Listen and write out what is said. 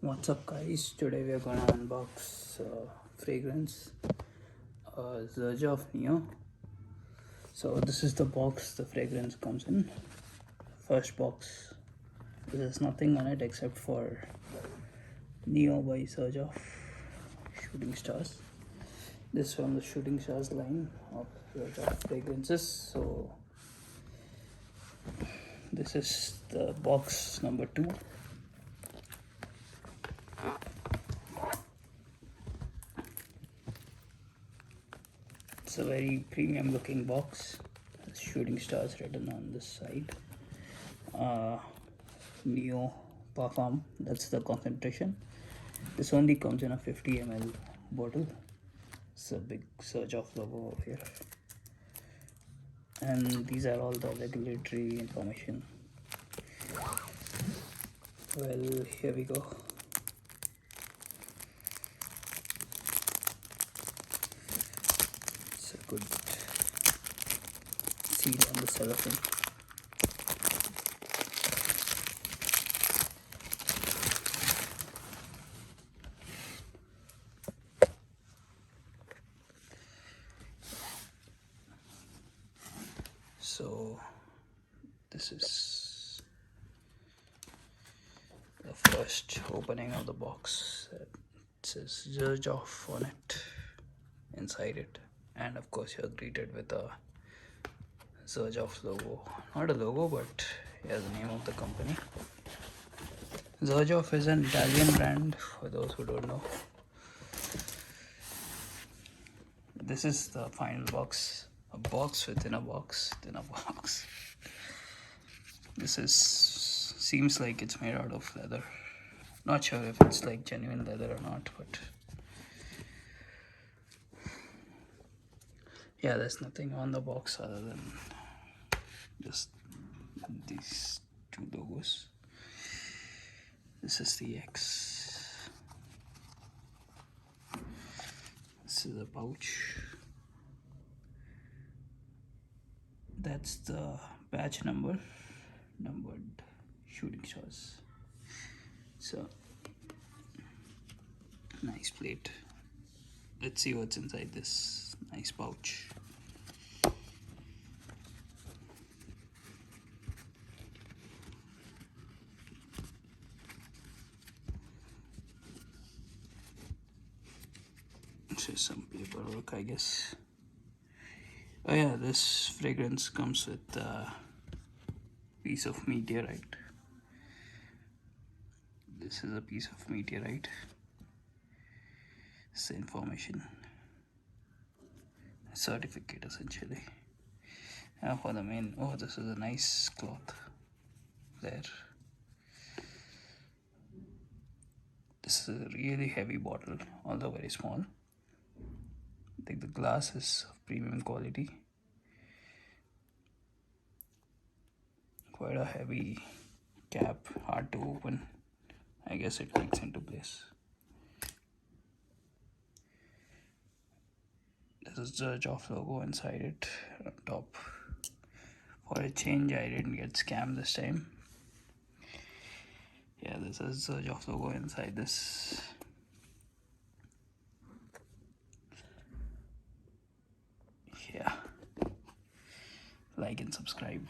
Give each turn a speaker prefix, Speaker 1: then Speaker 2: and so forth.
Speaker 1: What's up, guys? Today we are gonna unbox fragrance Xerjoff Nio. So this is the box the fragrance comes in. First box. There's nothing on it except for Nio by Xerjoff Shooting Stars. This is from the Shooting Stars line of Xerjoff fragrances. So this is the box number 2. It's a very premium looking box. Shooting Stars written on this side. Neo Parfum, that's the concentration. This only comes in a 50 ml bottle. It's a big Xerjoff logo over here. And these are all the regulatory information. Well, here we go. It's a good seal on the cellophane. So this is the first opening of the box. It says Xerjoff on it, inside it, and of course you're greeted with a Xerjoff logo. Not a logo, but yeah, the name of the company. Xerjoff is an Italian brand, for those who don't know. This is the final box. A box within a box within a box. This seems like it's made out of leather. Not sure if it's like genuine leather or not, but yeah, there's nothing on the box other than just these two logos. This is the X. This is a pouch. That's the batch numbered Shooting Stars. So nice plate. Let's see what's inside this nice pouch. This is some paperwork, I guess. Oh yeah, this fragrance comes with a piece of meteorite. This is a piece of meteorite. It's the information. Certificate essentially. And for the main, oh, this is a nice cloth there. This is a really heavy bottle, although very small. I think the glass is of premium quality. Quite a heavy cap, hard to open. I guess it clicks into place. There's a Xerjoff logo inside it on top. For a change, I didn't get scammed this time. Yeah, there's a Xerjoff logo inside this. Yeah. Like and subscribe.